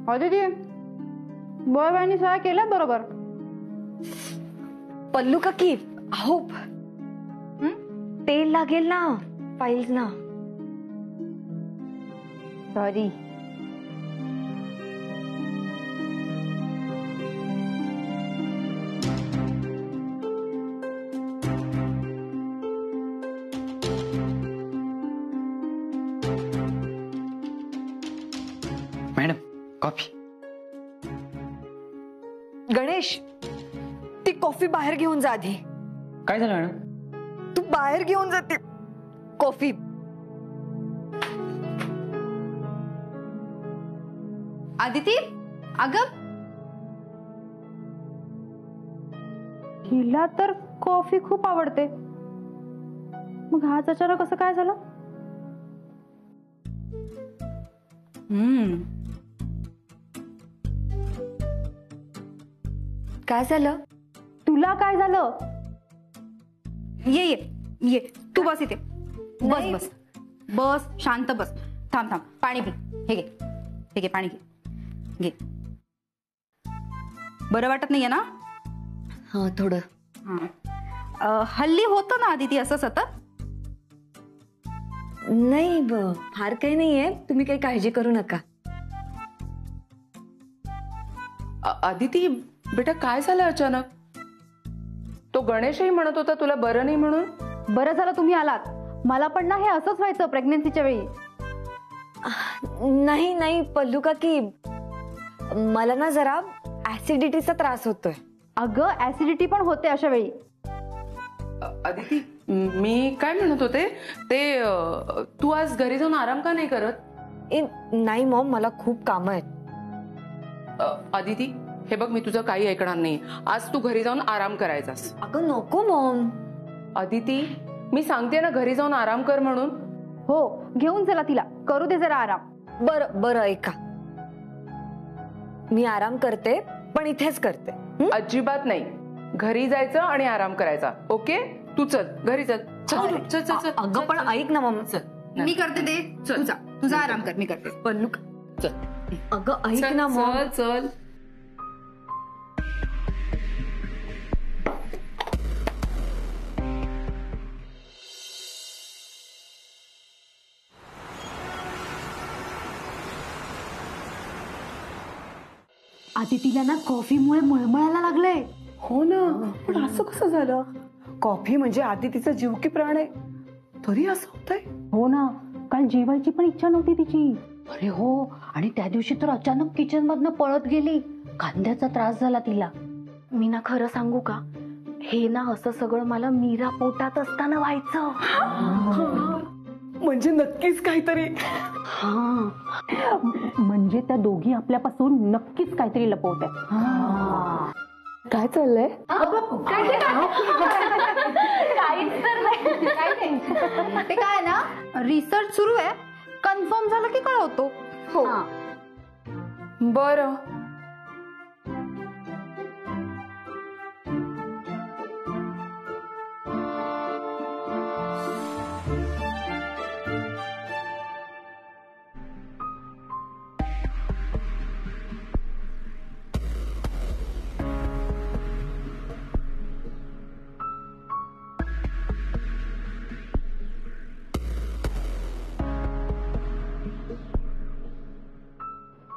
Aditi boy बायनी सह्या केल्या बरोबर. पल्लू काकी अहो तेल लागेल ना फाइल्स ना. सॉरी. Madam coffee. गणेश ती कॉफी बाहेर घेऊन जा आधी. काय झालं मॅडम? तू बाहेर घेऊन जाते कॉफी. आदिती अगं हिला तर कॉफी खूप आवडते, मग आज अचानक कसं काय झालं? काय झालं? तुला काय झालं? ये ये ये तू बस इथे. बस बस बस शांत बस. थांब थांब पाणी पी. हे घे हे घे पाणी घे. घे. बरं वाटत नाहीये ना? हा थोडं. हल्ली होतं ना आदिती असं सतत? नाही फार काही नाहीये, तुम्ही काही काळजी करू नका. आदिती बेटा काय झालं अचानक? तो गणेशही म्हणत होता तुला बरं नाही म्हणून. बरं झालं तुम्ही आलात. मला पण ना हे असंच व्हायचं प्रेग्नन्सीच्या वेळी. नाही नाही पल्लू काकी मला ना जरा ऍसिडिटीचा त्रास होतोय. अगं ऍसिडिटी पण होते अशा वेळी. आदिती मी काय म्हणत होते ते तू आज घरी जाऊन आराम का नाही करत? नाही मॉम मला खूप काम आहेत. आदिती हे बघ मी तुझं काही ऐकणार नाही. आज तू घरी जाऊन आराम करायचास. अगं नको मॉम. आदिती मी सांगते ना घरी जाऊन आराम कर म्हणून. हो घेऊन चला तिला, करू दे जरा आराम. बरं बरं ऐका, मी आराम करते पण इथेच करते. अजिबात नाही, घरी जायचं आणि आराम करायचा. ओके तू चल घरी चल. चल चल चल. अगं पण ऐक ना मॉम. मी करते ते. तुझा आराम कर, मी करते. पल्लू चल. अगं ऐक ना मॉम. चल चल. आदितीला ना कॉफीमुळे मळमळायला लागलंय. हो ना, पण असं कसं झालं? कॉफी म्हणजे आदितीचा जीव की प्राण आहे, तरी असं होतंय. हो ना, काल जेवायची पण इच्छा नव्हती तिची. अरे हो, आणि त्या दिवशी तर अचानक किचन मधनं पळत गेली. कांद्याचा त्रास झाला तिला. मी ना खरं सांगू का, हे ना असं सगळं मला मीरा पोटात असताना व्हायचं. म्हणजे नक्कीच काहीतरी. हा म्हणजे त्या दोघी आपल्यापासून नक्कीच काहीतरी लपवतात. काय चाललंय? ते काय ना रिसर्च सुरू आहे, कन्फर्म झालं की कळवतो. हो बरं.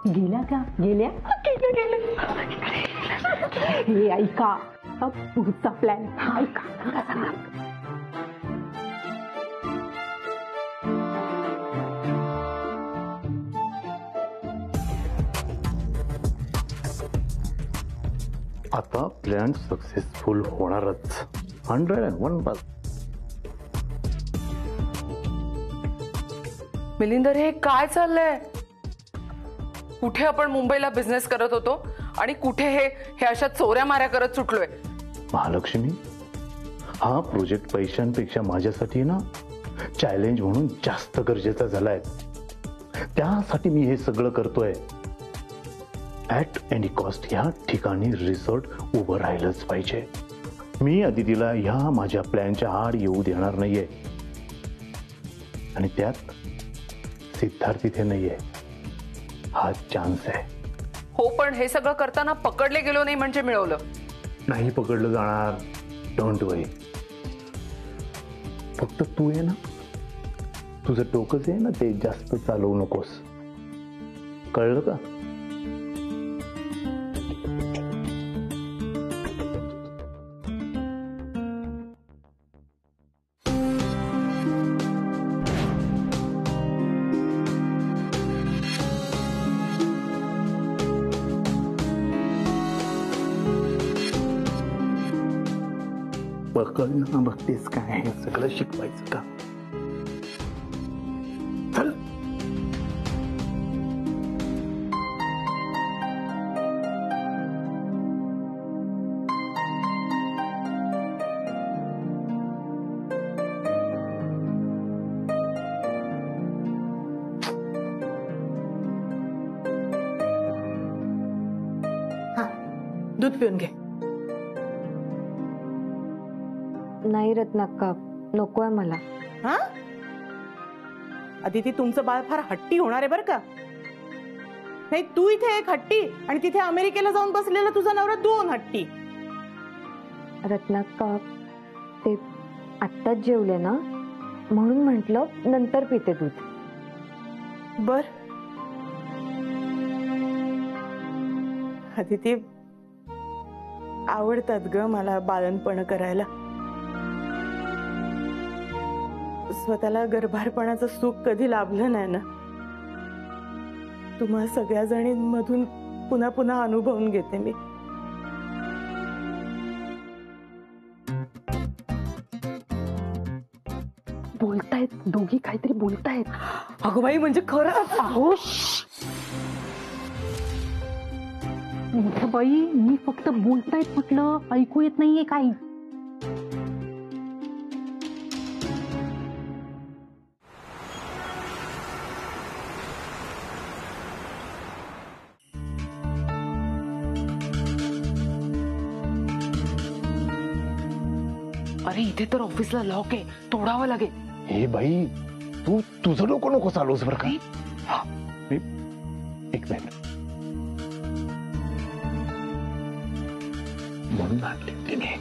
गेल्या का? गेल्या हे ऐका पुढचा प्लॅन ऐका. आता प्लॅन सक्सेसफुल होणारच. 101%. मिलिंदर हे काय चाललंय? कुठे आपण मुंबईला बिझनेस करत होतो आणि कुठे हे अशा चोऱ्या माऱ्या करत सुटलोय. महालक्ष्मी, हा प्रोजेक्ट पैशांपेक्षा माझ्यासाठी ना चॅलेंज म्हणून जास्त गरजेचा झालाय. त्यासाठी मी हे सगळं करतोय. ऍट एनी कॉस्ट या ठिकाणी रिसॉर्ट उभं राहिलंच पाहिजे. मी अदितीला ह्या माझ्या प्लॅनच्या आड येऊ देणार नाहीये. आणि त्यात सिद्धार्थ इथे नाहीये. हा चान्स आहे. हो, पण हे सगळं करताना पकडले गेलो नाही म्हणजे मिळवलं. नाही पकडलं जाणार. डोंट वरी. फक्त तू आहे ना, तुझं डोकंच आहे ना, ते जास्त चालवू नकोस. कळलं का? पकड ना, बघतेस काय हे सगळं शिकवायचं का? चल. दूध पिऊन घे. नाही रत्नाक्का, नकोय मला. हा अदिती, तुमचं बाळ फार हट्टी होणार आहे बरं का. नाही, तू इथे एक हट्टी आणि तिथे अमेरिकेला जाऊन बसलेला तुझा नवरा 2 हट्टी. रत्नाक्का, ते आत्ताच जेवले ना, म्हणून म्हंटल नंतर पिते दूध. बर अदिती, आवडतात ग मला बाळणपण करायला. स्वतःला गर्भारपणाचं सुख कधी लाभलं नाही ना. तुम्हा सगळ्या जणींमधून पुन्हा पुन्हा अनुभवून घेते मी. बोलतायत दोघी, काहीतरी बोलतायत. अगो बाई, म्हणजे खरंच. अहो बाई, मी फक्त बोलतायत म्हटलं, ऐकू येत नाहीये काही. अरे इथे तर ऑफिसला लॉक आहे, तोडावं लागेल. हे बाई, तू तुझं डोकं नको चालवस बरं का. हा, मी एक मिनिट म्हणून आणली तिने.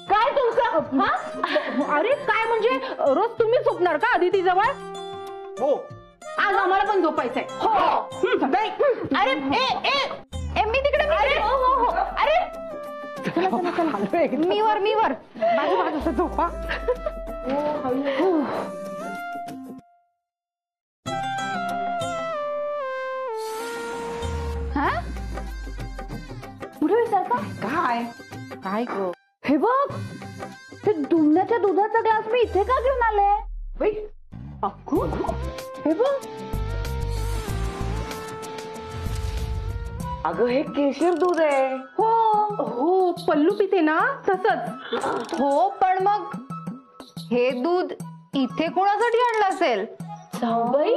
काय तुमचं? अरे काय म्हणजे रोज तुम्ही झोपणार का अदिती जवळ? हो, आज आम्हाला पण झोपायचंय. हो. अरे मी तिकडे. अरे हो. अरे मी वर बाजूचं झोपा. पुढे विचारता काय काय ग? हे बघ, ते दुमण्याच्या दुधाचा ग्लास मी इथे का घेऊन आले? हे बघ. अगं, हे केशर दूध आहे. हो, पल्लू पिते ना तसंच. हो, पण मग हे दूध इथे कोणासाठी आणलं असेल? जाऊबाई.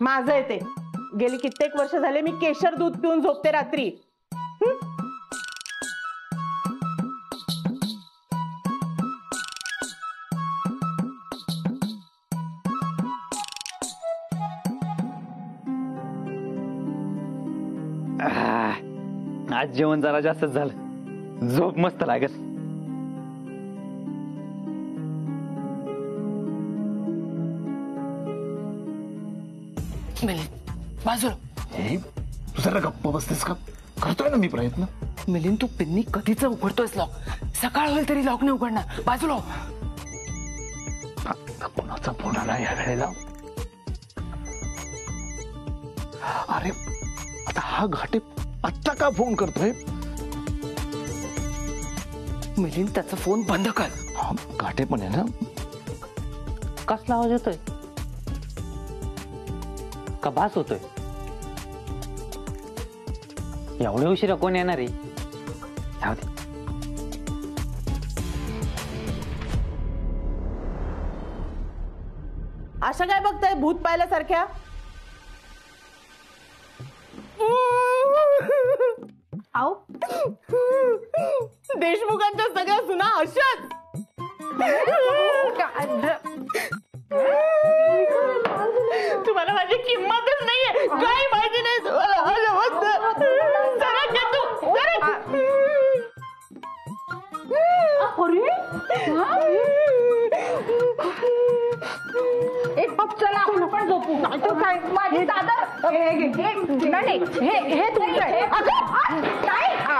माझं आहे ते. गेली कित्येक वर्ष झाले मी केशर दूध पिऊन झोपते रात्री. आज जेवण जरा जास्तच झालं. झोप मस्त लागत. मिलिंद बाजूला. हे तू जरा गप्प बसतेस का? करतोय ना मी प्रयत्न. मिलिंद तू पिन्नी कधीच उघडतोयस लॉक. सकाळ होईल तरी लॉक नाही उघडणार. बाजूला हो. आता कोणाचा फोन आला या वेळेला? अरे आता हा घाटे आत्ता का फोन करतोय? मिलिंद त्याचा फोन बंद कर. हा घाटे पण आहे ना. कसला आवाज येतोय? का भास होतोय? एवढ्या उशिरा कोण येणार आहे? जाऊ दे. अशा काय बघताय भूत पाहिल्यासारख्या? आओ देशमुखांच्या सगळ्या सुना अशाच. तुम्हाला माझी किंमतच नाहीये. काही माहिती नाही तुम्हाला माझ्याबद्दल. जरा घे तू, जरा घे. एक पप चला आपण पण झोपू. माझी दादर हे तुमचं आहे.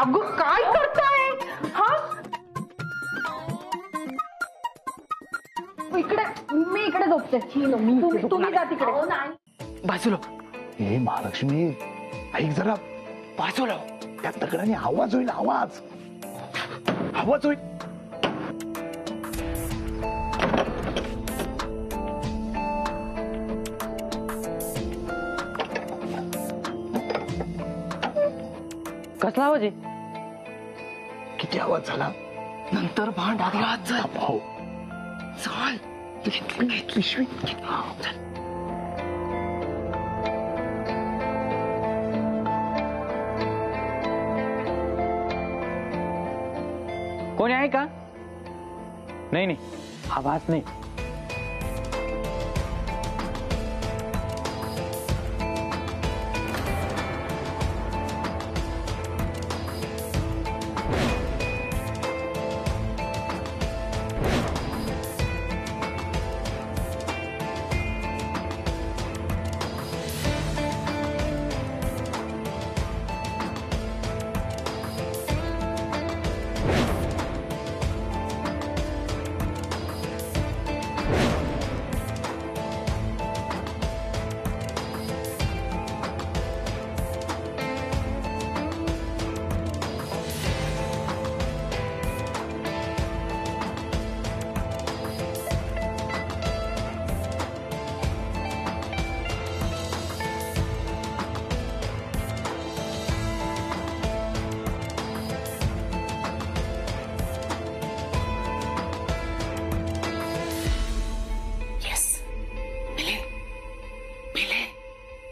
अगं काय करताय? हा इकडे मी इकडे झोपते. तुम्ही जा तिकडे. बाजूला. हे महालक्ष्मी ऐक जरा. बाजूला. त्या दगडाने आवाज होईल. आवाज होईल. कसला आवाज आहे? किती आवाज झाला? नंतर भांड आधी आत जाय. हो चाल. पिशवी. कोणी आहे का? नाही नाही, आवाज नाही.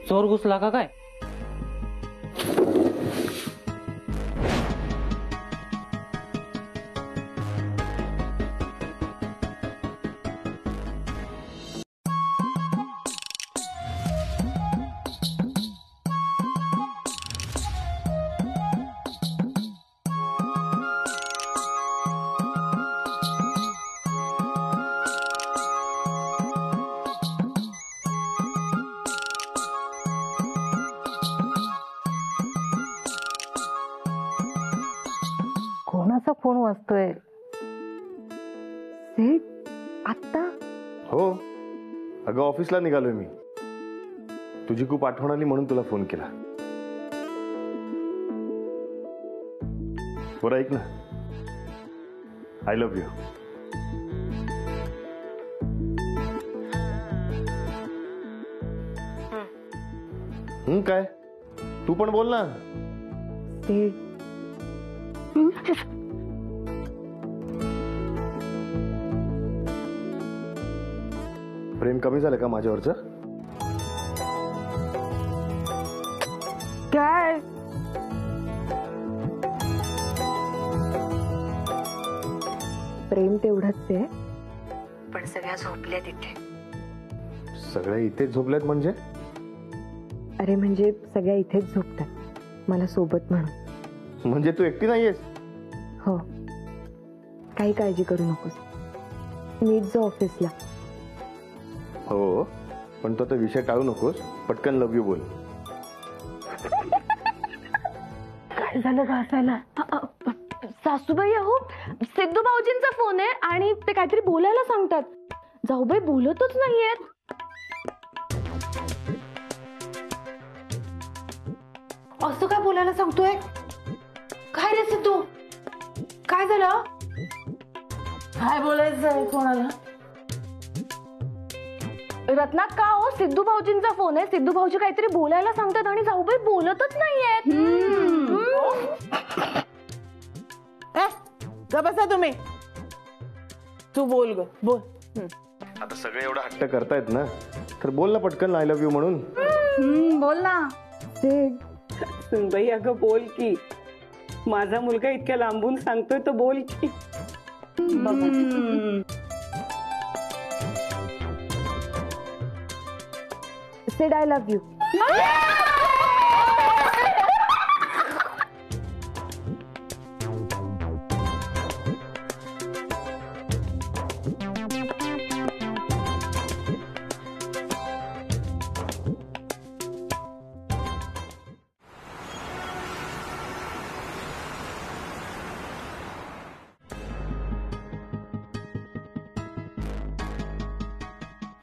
चोर घुसला का काय? कोणाचा फोन वाजतोय? सेठ आत्ता? हो अगं ऑफिसला निघालोय मी. तुझी खूप आठवण आली म्हणून तुला फोन केला. बरं ऐक ना, आय लव्ह यू. काय तू पण बोल ना. सेठ प्रेम कमी झालं का माझ्यावरचं? काय? प्रेम तेवढंच आहे, पण सगळ्या झोपल्या तिथे. सगळ्या इथेच झोपल्यात म्हणजे? अरे म्हणजे सगळ्या इथेच झोपतात मला सोबत म्हणून. म्हणजे तू एकटी नाहीयेस? हो, काही काळजी करू नकोस. मीच जो ऑफिसला. हो, पण तो आता विषय टाळू नकोस. पटकन लव यू बोल. काय झालं घासायला? सासूबाई, अहो सिद्धू भाऊजींचा फोन आहे आणि ते काहीतरी बोलायला सांगतात. जाऊबाई बोलतच नाहीयेत. असं काय बोलायला सांगतोय? काय रे सिद्धू, काय झालं? काय बोलायचं कोणाला? रत्ना, का हो? सिद्धू भाऊजींचा फोन आहे. सिद्धू भाऊजी काहीतरी बोलायला सांगतात आणि जाऊबाई बोलतच नाहीयेत. का बसा तुम्ही. तू बोल ग, बोल. आता सगळे एवढा हट्ट करतायत ना, तर बोल ना पटकन आय लव्ह यू म्हणून. बोल ना. सुनबाई, अगं बोल की. माझा मुलगा इतक्या लांबून सांगतोय तर बोल की. Said I love you.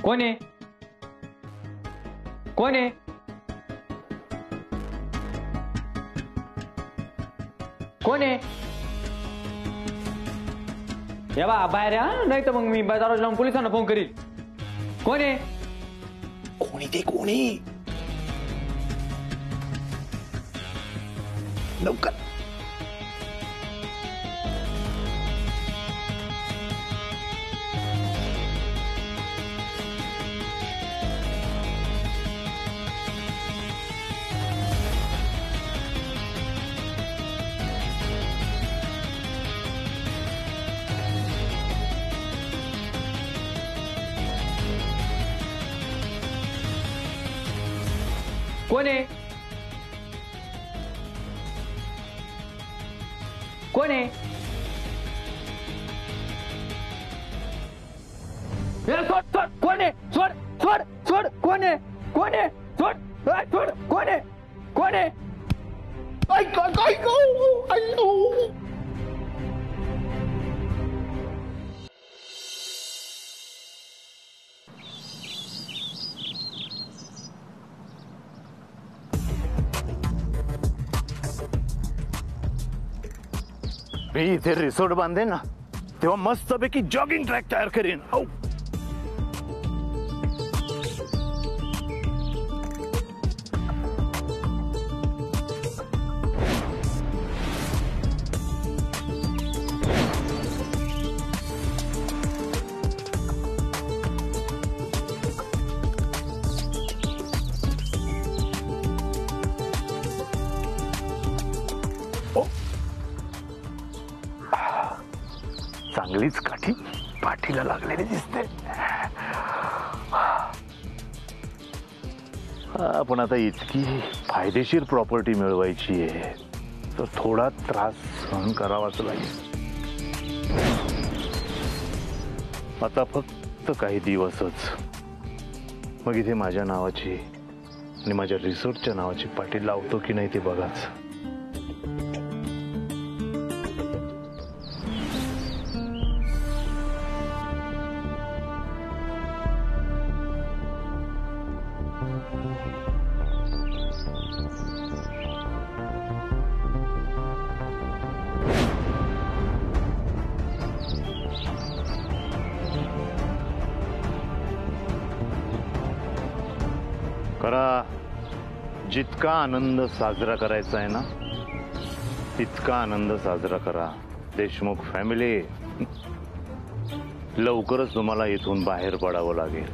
कोण आहे? कोण आहे? कोण आहे? या बा बाहेर या, नाही तर मग मी बाजारात जाऊन पोलिसांना फोन करील. कोण आहे? कोणी ते कोणी? लवकर. कोण आहे? कोण आहे? सोड सोड. कोण आहे? सोड सोड सोड. कोण आहे? कोण आहे? सोड सोड. कोण आहे? कोण आहे? मी इथे रिसोर्ट बांधेन ना, तेव्हा मस्तपैकी जॉगिंग ट्रॅक तयार करेन. चांगलीच काठी पाठीला लागलेली दिसते. पण आता इतकी फायदेशीर प्रॉपर्टी मिळवायची आहे तर थोडा त्रास सहन करावाच लागेल. आता फक्त काही दिवसच, मग इथे माझ्या नावाची आणि माझ्या रिसोर्टच्या नावाची पाठी लावतो की नाही ते बघाच. करा. जितका आनंद साजरा करायचा आहे ना, तितका आनंद साजरा करा. देशमुख फॅमिली, लवकरच तुम्हाला इथून बाहेर पडावं लागेल.